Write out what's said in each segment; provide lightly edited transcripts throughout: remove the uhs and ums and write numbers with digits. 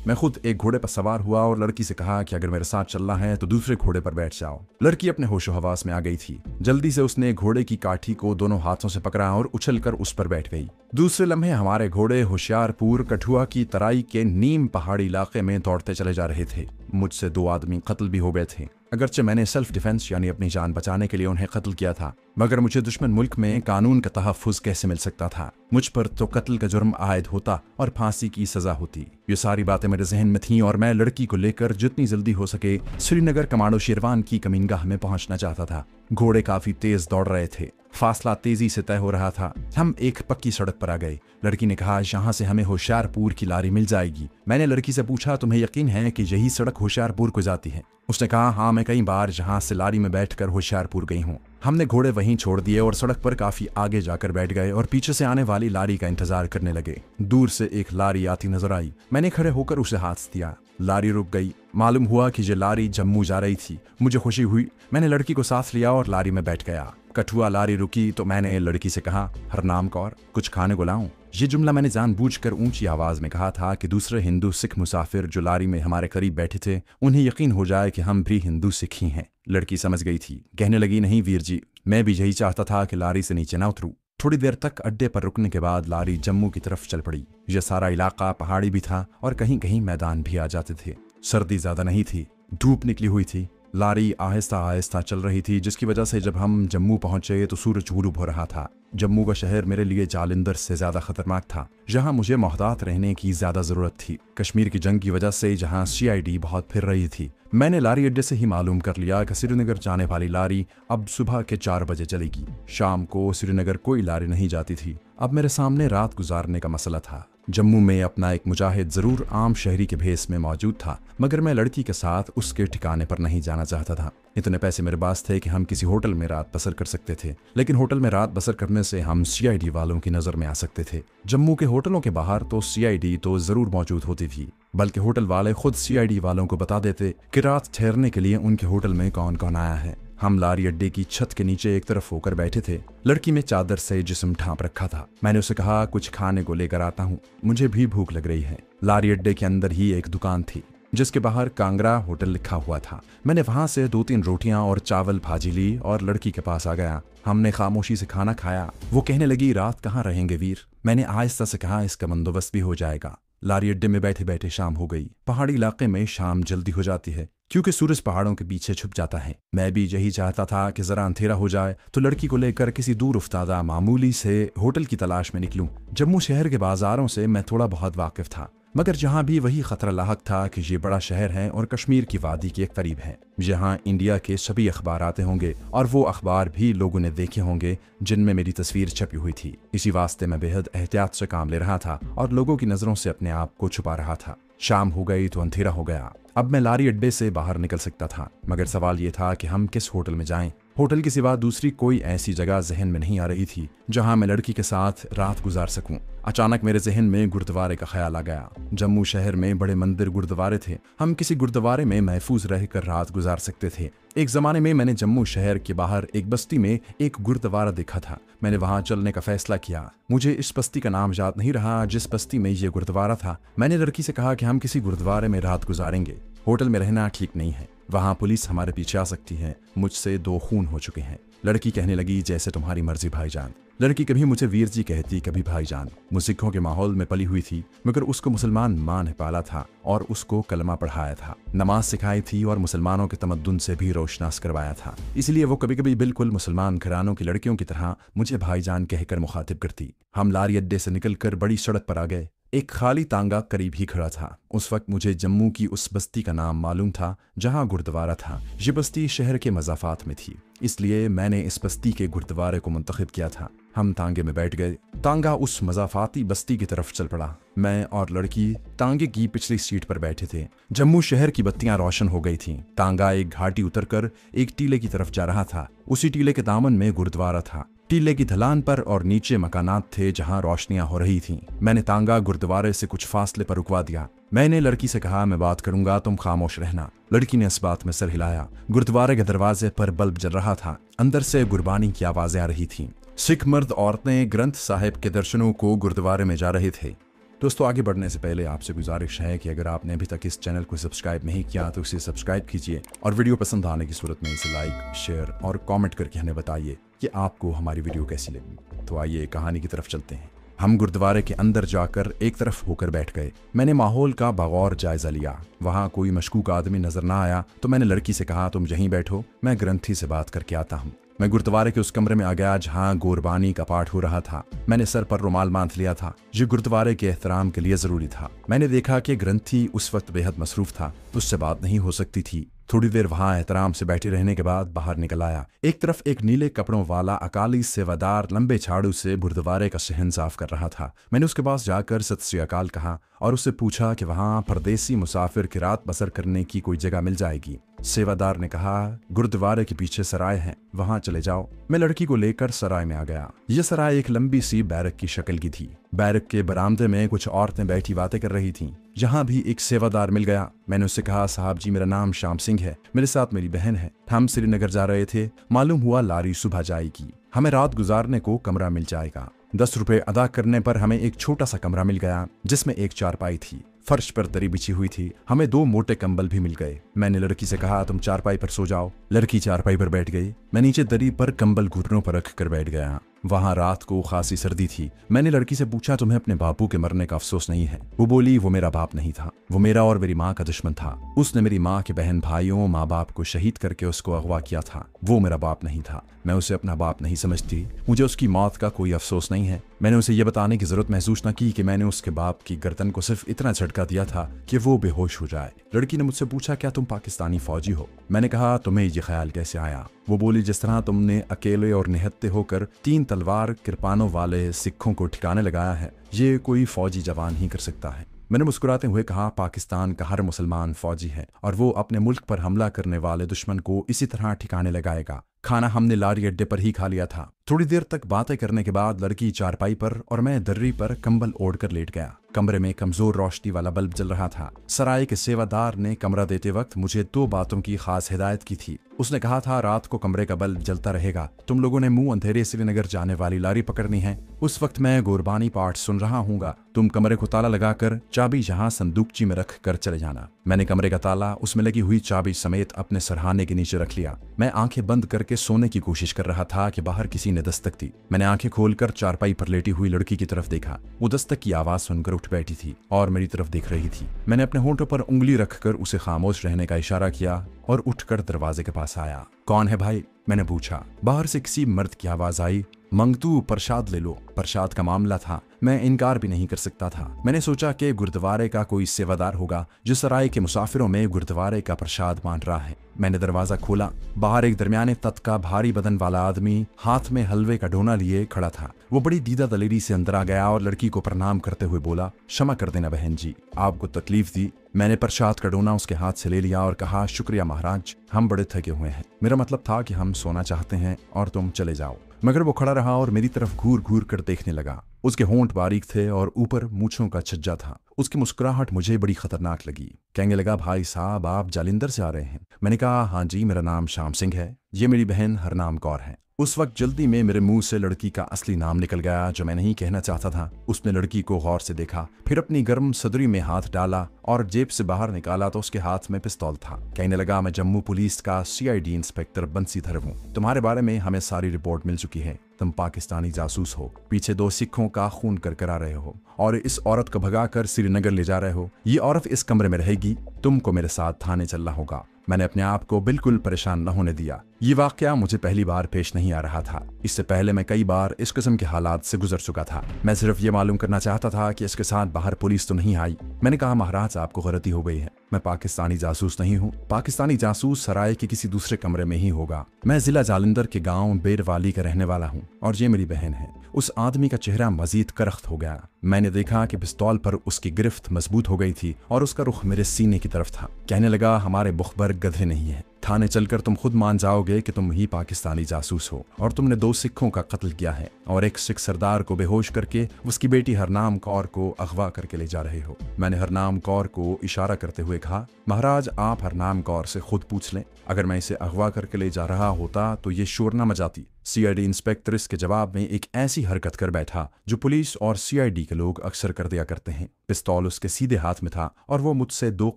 मैं खुद एक घोड़े पर सवार हुआ और लड़की से कहा कि अगर मेरे साथ चलना है तो दूसरे घोड़े पर बैठ जाओ। लड़की अपने होशो हवास में आ गई थी। जल्दी से उसने घोड़े की काठी को दोनों हाथों से पकड़ा और उछलकर उस पर बैठ गई। दूसरे लम्हे हमारे घोड़े होशियारपुर कठुआ की तराई के नीम पहाड़ी इलाके में दौड़ते चले जा रहे थे। मुझसे 2 आदमी कत्ल भी हो गए थे। अगरचे मैंने सेल्फ डिफेंस यानी अपनी जान बचाने के लिए उन्हें कत्ल किया था, मगर मुझे दुश्मन मुल्क में कानून का तहफ्फुज कैसे मिल सकता था। मुझ पर तो कत्ल का जुर्म आयद होता और फांसी की सजा होती। ये सारी बातें मेरे जहन में थीं और मैं लड़की को लेकर जितनी जल्दी हो सके श्रीनगर कमांडो शेरवान की कमीनगाह में पहुंचना चाहता था। घोड़े काफी तेज दौड़ रहे थे। फासला तेजी से तय हो रहा था। हम एक पक्की सड़क पर आ गए। लड़की ने कहा, यहाँ से हमें होशियारपुर की लारी मिल जाएगी। मैंने लड़की से पूछा, तुम्हें यकीन है कि यही सड़क होशियारपुर को जाती है? उसने कहा, हाँ, मैं कई बार जहाँ से लारी में बैठकर होशियारपुर गई हूँ। हमने घोड़े वहीं छोड़ दिए और सड़क पर काफी आगे जाकर बैठ गए और पीछे से आने वाली लारी का इंतजार करने लगे। दूर से एक लारी आती नजर आई। मैंने खड़े होकर उसे हाथ दिया। लारी रुक गई। मालूम हुआ कि ये लारी जम्मू जा रही थी। मुझे खुशी हुई। मैंने लड़की को साथ लिया और लारी में बैठ गया। कठुआ लारी रुकी तो मैंने लड़की से कहा, हरनाम कौर, कुछ खाने को लाऊं? ये जुमला मैंने जानबूझकर ऊंची आवाज में कहा था कि दूसरे हिंदू सिख मुसाफिर जो लारी में हमारे करीब बैठे थे उन्हें यकीन हो जाए कि हम भी हिंदू सिख ही हैं। लड़की समझ गई थी। कहने लगी, नहीं वीर जी, मैं भी यही चाहता था कि लारी से नीचे ना उतरूं। थोड़ी देर तक अड्डे पर रुकने के बाद लारी जम्मू की तरफ चल पड़ी। यह सारा इलाका पहाड़ी भी था और कहीं कहीं मैदान भी आ जाते थे। सर्दी ज्यादा नहीं थी। धूप निकली हुई थी। लारी आहिस्ता आहिस्ता चल रही थी, जिसकी वजह से जब हम जम्मू पहुंचे तो सूरज गुरूब हो रहा था। जम्मू का शहर मेरे लिए जालिंदर से ज्यादा खतरनाक था, जहां मुझे मोहतात रहने की ज्यादा जरूरत थी। कश्मीर की जंग की वजह से जहां CID बहुत फिर रही थी। मैंने लारी अड्डे से ही मालूम कर लिया कि श्रीनगर जाने वाली लारी अब सुबह के 4 बजे चलेगी। शाम को श्रीनगर कोई लारी नहीं जाती थी। अब मेरे सामने रात गुजारने का मसला था। जम्मू में अपना एक मुजाहिद जरूर आम शहरी के भेस में मौजूद था, मगर मैं लड़की के साथ उसके ठिकाने पर नहीं जाना चाहता था। इतने पैसे मेरे पास थे कि हम किसी होटल में रात बसर कर सकते थे, लेकिन होटल में रात बसर करने से हम CID वालों की नजर में आ सकते थे। जम्मू के होटलों के बाहर तो CID तो जरूर मौजूद होती थी, बल्कि होटल वाले खुद CID वालों को बता देते कि रात ठहरने के लिए उनके होटल में कौन कौन आया है। हम लारी अड्डे की छत के नीचे एक तरफ होकर बैठे थे। लड़की में चादर से जिस्म ढांप रखा था। मैंने उसे कहा, कुछ खाने को लेकर आता हूँ, मुझे भी भूख लग रही है। लारी अड्डे के अंदर ही एक दुकान थी जिसके बाहर कांगड़ा होटल लिखा हुआ था। मैंने वहां से 2-3 रोटियां और चावल भाजी ली और लड़की के पास आ गया। हमने खामोशी से खाना खाया। वो कहने लगी, रात कहाँ रहेंगे वीर? मैंने आहिस्ता से कहा, इसका बंदोबस्त भी हो जाएगा। लारी अड्डे में बैठे बैठे शाम हो गई। पहाड़ी इलाके में शाम जल्दी हो जाती है क्योंकि सूरज पहाड़ों के पीछे छुप जाता है। मैं भी यही चाहता था कि जरा अंधेरा हो जाए तो लड़की को लेकर किसी दूर उफ्तादा मामूली से होटल की तलाश में निकलूं। जम्मू शहर के बाजारों से मैं थोड़ा बहुत वाकिफ था, मगर जहां भी वही खतरा लाहक था कि ये बड़ा शहर है और कश्मीर की वादी के करीब है, जहां इंडिया के सभी अखबार आते होंगे और वो अखबार भी लोगों ने देखे होंगे जिनमें मेरी तस्वीर छपी हुई थी। इसी वास्ते मैं बेहद एहतियात से काम ले रहा था और लोगों की नजरों से अपने आप को छुपा रहा था। शाम हो गई तो अंधेरा हो गया। अब मैं लारी अड्डे से बाहर निकल सकता था, मगर सवाल ये था कि हम किस होटल में जाएं। होटल के सिवा दूसरी कोई ऐसी जगह जहन में नहीं आ रही थी जहां मैं लड़की के साथ रात गुजार सकूं। अचानक मेरे जहन में गुरुद्वारे का ख्याल आ गया। जम्मू शहर में बड़े मंदिर गुरुद्वारे थे। हम किसी गुरुद्वारे में महफूज रहकर रात गुजार सकते थे। एक जमाने में मैंने जम्मू शहर के बाहर एक बस्ती में एक गुरुद्वारा देखा था। मैंने वहां चलने का फैसला किया। मुझे इस बस्ती का नाम याद नहीं रहा जिस बस्ती में ये गुरुद्वारा था। मैंने लड़की से कहा कि हम किसी गुरुद्वारे में रात गुजारेंगे। होटल में रहना ठीक नहीं है, वहां पुलिस हमारे पीछे आ सकती है। मुझसे 2 खून हो चुके हैं। लड़की कहने लगी, जैसे तुम्हारी मर्जी भाईजान। लड़की कभी मुझे वीर जी कहती, कभी भाईजान। वो सिखों के माहौल में पली हुई थी, मगर उसको मुसलमान मां ने पाला था और उसको कलमा पढ़ाया था, नमाज सिखाई थी और मुसलमानों के तमद्दुन से भी रोशनास करवाया था। इसलिए वो कभी कभी बिल्कुल मुसलमान घरानों की लड़कियों की तरह मुझे भाईजान कहकर मुखातिब करती। हम लारी अड्डे से निकलकर बड़ी सड़क पर आ गए। एक खाली तांगा करीब ही खड़ा था। उस वक्त मुझे जम्मू की उस बस्ती का नाम मालूम था जहां गुरुद्वारा था। ये बस्ती शहर के मज़ाफ़ात में थी, इसलिए मैंने इस बस्ती के गुरुद्वारे को मुंतखब किया था। हम तांगे में बैठ गए। तांगा उस मज़ाफ़ाती बस्ती की तरफ चल पड़ा। मैं और लड़की तांगे की पिछली सीट पर बैठे थे। जम्मू शहर की बत्तियां रोशन हो गई थीं। तांगा एक घाटी उतरकर एक टीले की तरफ जा रहा था। उसी टीले के दामन में गुरुद्वारा था। टीले की ढलान पर और नीचे मकानात थे जहां रोशनियां हो रही थीं। मैंने तांगा गुरुद्वारे से कुछ फासले पर रुकवा दिया। मैंने लड़की से कहा, मैं बात करूंगा, तुम खामोश रहना। लड़की ने इस बात में सर हिलाया। गुरुद्वारे के दरवाजे पर बल्ब जल रहा था। अंदर से गुरबानी की आवाजें आ रही थीं। सिख मर्द औरतें ग्रंथ साहिब के दर्शनों को गुरुद्वारे में जा रहे थे। दोस्तों, आगे बढ़ने से पहले आपसे गुजारिश है कि अगर आपने अभी तक इस चैनल को सब्सक्राइब नहीं किया तो इसे सब्सक्राइब कीजिए और वीडियो पसंद आने की सूरत में इसे लाइक, शेयर और कमेंट करके हमें बताइए कि आपको हमारी वीडियो कैसी लगी। तो आइए कहानी की तरफ चलते हैं। हम गुरुद्वारे के अंदर जाकर एक तरफ होकर बैठ गए। मैंने माहौल का बगौर जायजा लिया। वहाँ कोई मशकूक आदमी नजर ना आया तो मैंने लड़की से कहा, तुम यहीं बैठो, मैं ग्रंथी से बात करके आता हूँ। मैं गुरुद्वारे के उस कमरे में आ गया जहाँ गुरबानी का पाठ हो रहा था। मैंने सर पर रुमाल बांध लिया था जो गुरुद्वारे के एहतराम के लिए जरूरी था। मैंने देखा कि ग्रंथी उस वक्त बेहद मसरूफ था, उससे बात नहीं हो सकती थी। थोड़ी देर वहां एहतराम से बैठे रहने के बाद बाहर निकल आया। एक तरफ एक नीले कपड़ों वाला अकाली सेवादार लंबे झाड़ू से गुरुद्वारे का सहन साफ कर रहा था। मैंने उसके पास जाकर सत श्री अकाल कहा और उससे पूछा कि वहां परदेसी मुसाफिर की रात बसर करने की कोई जगह मिल जाएगी। सेवादार ने कहा, गुरुद्वारे के पीछे सराय है, वहां चले जाओ। मैं लड़की को लेकर सराय में आ गया। यह सराय एक लंबी सी बैरक की शक्ल की थी। बैरक के बरामदे में कुछ औरतें बैठी बातें कर रही थीं। जहां भी एक सेवादार मिल गया। मैंने उससे कहा, साहब जी, मेरा नाम श्याम सिंह है, मेरे साथ मेरी बहन है, हम श्रीनगर जा रहे थे, मालूम हुआ लारी सुबह जाएगी, हमें रात गुजारने को कमरा मिल जाएगा। 10 रुपए अदा करने पर हमें एक छोटा सा कमरा मिल गया जिसमें एक चारपाई थी। फर्श पर दरी बिछी हुई थी। हमें 2 मोटे कंबल भी मिल गए। मैंने लड़की से कहा, तुम चारपाई पर सो जाओ। लड़की चारपाई पर बैठ गई। मैं नीचे दरी पर कंबल घुटनों पर रख कर बैठ गया। वहां रात को खासी सर्दी थी। मैंने लड़की से पूछा, तुम्हें अपने बापू के मरने का अफसोस नहीं है? वो बोली, वो मेरा बाप नहीं था, वो मेरा और मेरी माँ का दुश्मन था। उसने मेरी माँ के बहन भाइयों माँ बाप को शहीद करके उसको अगवा किया था। वो मेरा बाप नहीं था, मैं उसे अपना बाप नहीं समझती। मुझे उसकी मौत का कोई अफसोस नहीं है। मैंने उसे यह बताने की जरूरत महसूस न की कि मैंने उसके बाप की गर्दन को सिर्फ इतना झटका दिया था कि वो बेहोश हो जाए। लड़की ने मुझसे पूछा, क्या तुम पाकिस्तानी फौजी हो? मैंने कहा, तुम्हें ये ख्याल कैसे आया? वो बोली, जिस तरह तुमने अकेले और निहत्ते होकर 3 तलवार किरपानों वाले सिखों को ठिकाने लगाया है, ये कोई फौजी जवान ही कर सकता है। मैंने मुस्कुराते हुए कहा, पाकिस्तान का हर मुसलमान फौजी है और वो अपने मुल्क पर हमला करने वाले दुश्मन को इसी तरह ठिकाने लगाएगा। खाना हमने लारी अड्डे पर ही खा लिया था। थोड़ी देर तक बातें करने के बाद लड़की चारपाई पर और मैं दर्री पर कंबल ओढ़कर लेट गया। कमरे में कमजोर रोशनी वाला बल्ब जल रहा था। सराय के सेवादार ने कमरा देते वक्त मुझे 2 बातों की खास हिदायत की थी। उसने कहा था, रात को कमरे का बल्ब जलता रहेगा, तुम लोगों ने मुंह अंधेरे श्रीनगर जाने वाली लारी पकड़नी है। उस वक्त मैं गुरबानी पाठ सुन रहा हूँगा। तुम कमरे को ताला लगाकर चाबी जहाँ संदूकची में रख कर चले जाना। मैंने कमरे का ताला उसमें लगी हुई चाबी समेत अपने सरहाने के नीचे रख लिया। मैं आंखें बंद करके सोने की कोशिश कर रहा था कि बाहर किसी ने दस्तक दी। मैंने आंखें खोलकर चारपाई पर लेटी हुई लड़की की तरफ देखा। वो दस्तक की आवाज सुनकर उठ बैठी थी और मेरी तरफ देख रही थी। मैंने अपने होंठों पर उंगली रखकर उसे खामोश रहने का इशारा किया और उठकर दरवाजे के पास आया। कौन है भाई? मैंने पूछा। बाहर से किसी मर्द की आवाज आई, मंगतू प्रसाद ले लो। प्रसाद का मामला था, मैं इनकार भी नहीं कर सकता था। मैंने सोचा कि गुरुद्वारे का कोई सेवादार होगा जो सराय के मुसाफिरों में गुरुद्वारे का प्रसाद बांट रहा है। मैंने दरवाजा खोला। बाहर एक दरमियाने तत का भारी बदन वाला आदमी हाथ में हलवे का डोना लिए खड़ा था। वो बड़ी दीदा दलेरी से अंदर आ गया और लड़की को प्रणाम करते हुए बोला, क्षमा कर देना बहन जी, आपको तकलीफ दी। मैंने प्रसाद का डोना उसके हाथ से ले लिया और कहा, शुक्रिया महाराज, हम बड़े थके हुए हैं। मेरा मतलब था कि हम सोना चाहते हैं और तुम चले जाओ। मगर वो खड़ा रहा और मेरी तरफ घूर घूर कर देखने लगा। उसके होंठ बारीक थे और ऊपर मूंछों का छज्जा था। उसकी मुस्कुराहट मुझे बड़ी खतरनाक लगी। कहने लगा, भाई साहब, आप जालिंदर से आ रहे हैं? मैंने कहा, हाँ जी, मेरा नाम श्याम सिंह है, ये मेरी बहन हरनाम कौर है। उस वक्त जल्दी में मेरे मुंह से लड़की का असली नाम निकल गया जो मैं नहीं कहना चाहता था। उसने लड़की को गौर से देखा, फिर अपनी गर्म सदरी में हाथ डाला और जेब से बाहर निकाला तो उसके हाथ में पिस्तौल था। कहने लगा, मैं जम्मू पुलिस का CID इंस्पेक्टर बंसीधर हूँ। तुम्हारे बारे में हमें सारी रिपोर्ट मिल चुकी है। तुम पाकिस्तानी जासूस हो, पीछे 2 सिखों का खून कर करा रहे हो और इस औरत को भगाकर श्रीनगर ले जा रहे हो। ये औरत इस कमरे में रहेगी, तुमको मेरे साथ थाने चलना होगा। मैंने अपने आप को बिल्कुल परेशान न होने दिया। ये वाकया मुझे पहली बार पेश नहीं आ रहा था। इससे पहले मैं कई बार इस किस्म के हालात से गुजर चुका था। मैं सिर्फ ये मालूम करना चाहता था कि इसके साथ बाहर पुलिस तो नहीं आई। मैंने कहा, महाराज, आपको गलती हो गई है, मैं पाकिस्तानी जासूस नहीं हूँ। पाकिस्तानी जासूस सराय के किसी दूसरे कमरे में ही होगा। मैं जिला जालंधर के गांव बेरवाली का रहने वाला हूँ और ये मेरी बहन है। उस आदमी का चेहरा मजीद करख्त हो गया। मैंने देखा कि पिस्तौल पर उसकी गिरफ्त मजबूत हो गई थी और उसका रुख मेरे सीने की तरफ था। कहने लगा, हमारे मुखबर गधे नहीं है, थाने चलकर तुम खुद मान जाओगे कि तुम ही पाकिस्तानी जासूस हो और तुमने 2 सिखों का कत्ल किया है और एक सिख सरदार को बेहोश करके उसकी बेटी हरनाम कौर को अगवा करके ले जा रहे हो। मैंने हरनाम कौर को इशारा करते हुए कहा, महाराज, आप हरनाम कौर से खुद पूछ लें। अगर मैं इसे अगवा करके ले जा रहा होता तो ये शोर न मचाती। सीआईडी इंस्पेक्टर इसके जवाब में एक ऐसी हरकत कर बैठा जो पुलिस और सीआईडी के लोग अक्सर कर दिया करते हैं। पिस्तौल उसके सीधे हाथ में था और वो मुझसे 2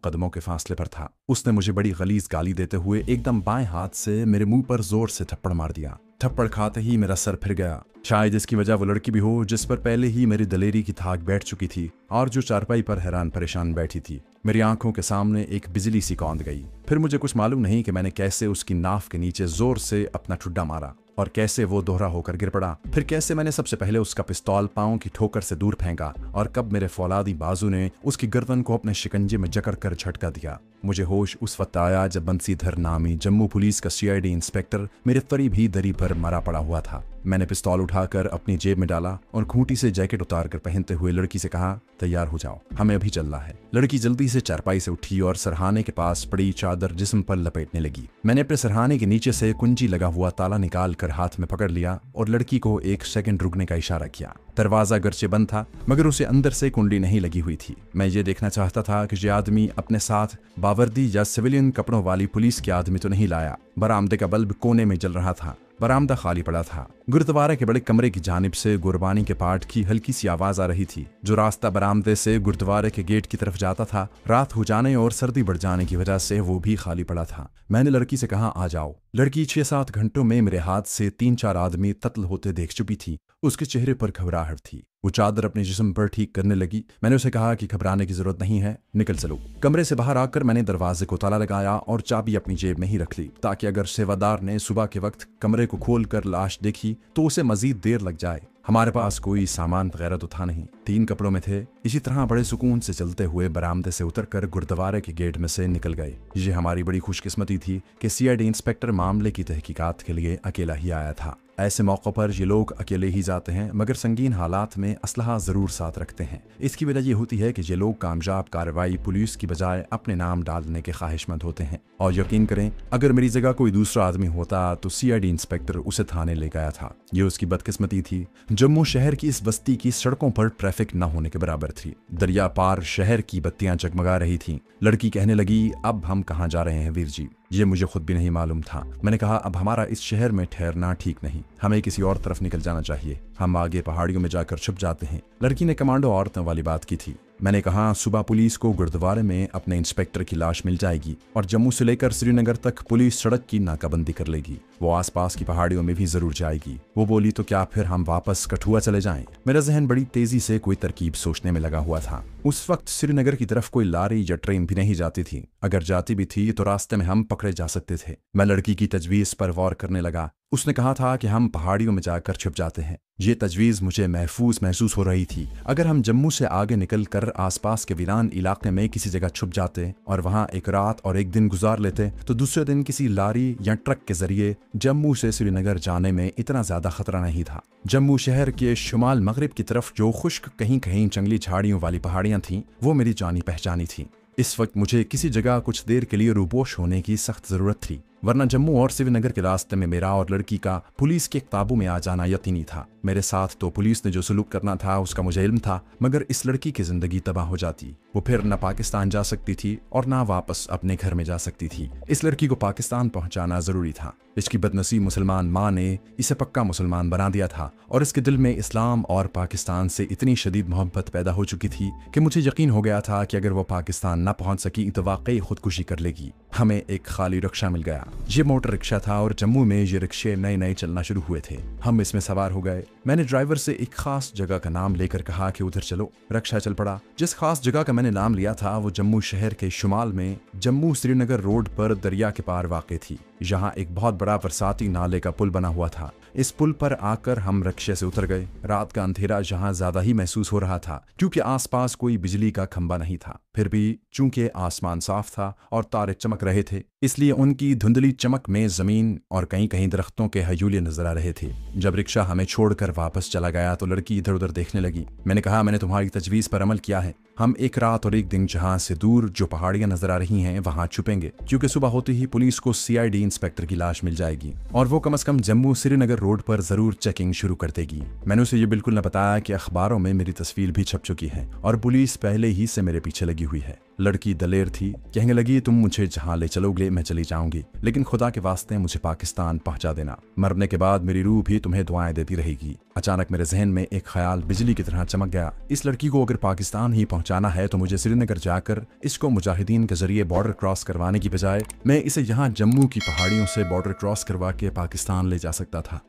कदमों के फासले पर था। उसने मुझे बड़ी गलीज गाली देते हुए एकदम बाएं हाथ से मेरे मुंह पर जोर से थप्पड़ मार दिया। थप्पड़ खाते ही मेरा सर फिर गया। शायद इसकी वजह वो लड़की भी हो जिस पर पहले ही मेरी दलेरी की थाक बैठ चुकी थी और जो चारपाई पर हैरान परेशान बैठी थी। मेरी आंखों के सामने एक बिजली सी कौंध गई। फिर मुझे कुछ मालूम नहीं कि मैंने कैसे उसकी नाफ के नीचे जोर से अपना ठुड्डा मारा और कैसे वो दोहरा होकर गिर पड़ा। फिर कैसे मैंने सबसे पहले उसका पिस्तौल पांव की ठोकर से दूर फेंका और कब मेरे फौलादी बाजू ने उसकी गर्दन को अपने शिकंजे में जकड़ कर झटका दिया। मुझे होश उस वक्त आया जब बंसीधर नामी जम्मू पुलिस का सीआईडी इंस्पेक्टर मेरे करीब ही दरी पर मरा पड़ा हुआ था। मैंने पिस्तौल उठाकर अपनी जेब में डाला और खूंटी से जैकेट उतार कर पहनते हुए लड़की से कहा, तैयार हो जाओ, हमें अभी चलना है। लड़की जल्दी से चारपाई से उठी और सरहाने के पास पड़ी चादर जिस्म पर लपेटने लगी। मैंने अपने सरहाने के नीचे से कुंजी लगा हुआ ताला निकाल कर हाथ में पकड़ लिया और लड़की को 1 सेकंड रुकने का इशारा किया। दरवाजा गर्चे बंद था मगर उसे अंदर से कुंडली नहीं लगी हुई थी। मैं ये देखना चाहता था कि ये आदमी अपने साथ बावर्दी या सिविलियन कपड़ों वाली पुलिस के आदमी तो नहीं लाया। बरामदे का बल्ब कोने में जल रहा था। बरामदा खाली पड़ा था। गुरुद्वारे के बड़े कमरे की जानिब से गुरबानी के पाठ की हल्की सी आवाज आ रही थी। जो रास्ता बरामदे से गुरुद्वारे के गेट की तरफ जाता था, रात हो जाने और सर्दी बढ़ जाने की वजह से वो भी खाली पड़ा था। मैंने लड़की से कहा, आ जाओ। लड़की 6-7 घंटों में मेरे हाथ से 3-4 आदमी कत्ल होते देख चुकी थी। उसके चेहरे पर घबराहट थी। वो चादर अपने जिस्म पर ठीक करने लगी। मैंने उसे कहा कि घबराने की जरूरत नहीं है, निकल चलो। कमरे से बाहर आकर मैंने दरवाजे को ताला लगाया और चाबी अपनी जेब में ही रख ली ताकि अगर सेवादार ने सुबह के वक्त कमरे को खोलकर लाश देखी तो उसे मजीद देर लग जाए। हमारे पास कोई सामान वगैरह तो था नहीं, 3 कपड़ों में थे। इसी तरह बड़े सुकून से चलते हुए बरामदे से उतरकर गुरुद्वारे के गेट में से निकल गए। ये हमारी बड़ी खुशकिस्मती थी कि सीआईडी इंस्पेक्टर मामले की तहकीकात के लिए अकेला ही आया था। ऐसे मौक़ों पर ये लोग अकेले ही जाते हैं मगर संगीन हालात में असलहा जरूर साथ रखते हैं। इसकी वजह यह होती है कि ये लोग कामयाब कार्रवाई पुलिस की बजाय अपने नाम डालने के ख्वाहिशमंद होते हैं। और यकीन करें, अगर मेरी जगह कोई दूसरा आदमी होता तो सीआईडी इंस्पेक्टर उसे थाने ले गया था। ये उसकी बदकिस्मती थी। जम्मू शहर की इस बस्ती की सड़कों पर ट्रैफिक न होने के बराबर थी। दरिया पार शहर की बत्तियां जगमगा रही थीं। लड़की कहने लगी, अब हम कहाँ जा रहे हैं वीर जी? ये मुझे खुद भी नहीं मालूम था। मैंने कहा, अब हमारा इस शहर में ठहरना ठीक नहीं, हमें किसी और तरफ निकल जाना चाहिए। हम आगे पहाड़ियों में जाकर छुप जाते हैं। लड़की ने कमांडो औरतों वाली बात की थी। मैंने कहा, सुबह पुलिस को गुरुद्वारे में अपने इंस्पेक्टर की लाश मिल जाएगी और जम्मू से लेकर श्रीनगर तक पुलिस सड़क की नाकाबंदी कर लेगी। वो आसपास की पहाड़ियों में भी जरूर जाएगी। वो बोली, तो क्या फिर हम वापस कठुआ चले जाएं? मेरा जहन बड़ी तेजी से कोई तरकीब सोचने में लगा हुआ था। उस वक्त श्रीनगर की तरफ कोई लारी या ट्रेन भी नहीं जाती थी। अगर जाती भी थी तो रास्ते में हम पकड़े जा सकते थे। मैं लड़की की तजवीज पर गौर करने लगा। उसने कहा था कि हम पहाड़ियों में जाकर छुप जाते हैं। ये तजवीज़ मुझे महफूज महसूस हो रही थी। अगर हम जम्मू से आगे निकल कर आसपास के वीरान इलाके में किसी जगह छुप जाते और वहाँ एक रात और एक दिन गुजार लेते तो दूसरे दिन किसी लारी या ट्रक के जरिए जम्मू से श्रीनगर जाने में इतना ज्यादा खतरा नहीं था। जम्मू शहर के शुमाल मगरिब की तरफ जो खुश्क कहीं कहीं जंगली झाड़ियों वाली पहाड़ियाँ थीं, वो मेरी जानी पहचानी थी। इस वक्त मुझे किसी जगह कुछ देर के लिए रूपोश होने की सख्त जरूरत थी, वरना जम्मू और श्रीनगर के रास्ते में मेरा और लड़की का पुलिस के काबू में आ जाना यकीनी था। मेरे साथ तो पुलिस ने जो सलूक करना था उसका मुझे इल्म था, मगर इस लड़की की जिंदगी तबाह हो जाती। वो फिर न पाकिस्तान जा सकती थी और ना वापस अपने घर में जा सकती थी। इस लड़की को पाकिस्तान पहुंचाना जरूरी था। इसकी बदनसीब मुसलमान माँ ने इसे पक्का मुसलमान बना दिया था और इसके दिल में इस्लाम और पाकिस्तान से इतनी शदीद मोहब्बत पैदा हो चुकी थी कि मुझे यकीन हो गया था कि अगर वो पाकिस्तान न पहुंच सकी तो वाकई खुदकुशी कर लेगी। हमें एक खाली रिक्शा मिल गया। ये मोटर रिक्शा था और जम्मू में ये रिक्शे नए नए चलना शुरू हुए थे। हम इसमें सवार हो गए। मैंने ड्राइवर से एक खास जगह का नाम लेकर कहा कि उधर चलो। रिक्शा चल पड़ा। जिस खास जगह का मैंने नाम लिया था वो जम्मू शहर के शुमाल में जम्मू श्रीनगर रोड पर दरिया के पार वाक़ थी। यहाँ एक बहुत बड़ा बरसाती नाले का पुल बना हुआ था। इस पुल पर आकर हम रिक्शे से उतर गए। रात का अंधेरा यहाँ ज्यादा ही महसूस हो रहा था क्योंकि आसपास कोई बिजली का खंबा नहीं था। फिर भी चूंकि आसमान साफ था और तारे चमक रहे थे, इसलिए उनकी धुंधली चमक में जमीन और कहीं कहीं दरख्तों के हयूले नजर आ रहे थे। जब रिक्शा हमें छोड़कर वापस चला गया तो लड़की इधर उधर देखने लगी। मैंने कहा, मैंने तुम्हारी तजवीज़ पर अमल किया है। हम एक रात और एक दिन जहाँ से दूर जो पहाड़ियां नजर आ रही हैं वहां छुपेंगे, क्योंकि सुबह होते ही पुलिस को सीआईडी इंस्पेक्टर की लाश मिल जाएगी और वो कम से कम जम्मू श्रीनगर रोड पर जरूर चेकिंग शुरू कर देगी। मैंने उसे ये बिल्कुल न बताया कि अखबारों में मेरी तस्वीर भी छप चुकी है और पुलिस पहले ही से मेरे पीछे लगी हुई है। लड़की दलेर थी, कहने लगी तुम मुझे जहाँ ले चलोगे मैं चली जाऊंगी, लेकिन खुदा के वास्ते मुझे पाकिस्तान पहुंचा देना। मरने के बाद मेरी रूह भी तुम्हें दुआएं देती रहेगी। अचानक मेरे जहन में एक ख्याल बिजली की तरह चमक गया। इस लड़की को अगर पाकिस्तान ही पहुंचाना है तो मुझे श्रीनगर जाकर इसको मुजाहिदीन के जरिए बॉर्डर क्रॉस करवाने की बजाय मैं इसे यहाँ जम्मू की पहाड़ियों से बॉर्डर क्रॉस करवा के पाकिस्तान ले जा सकता था।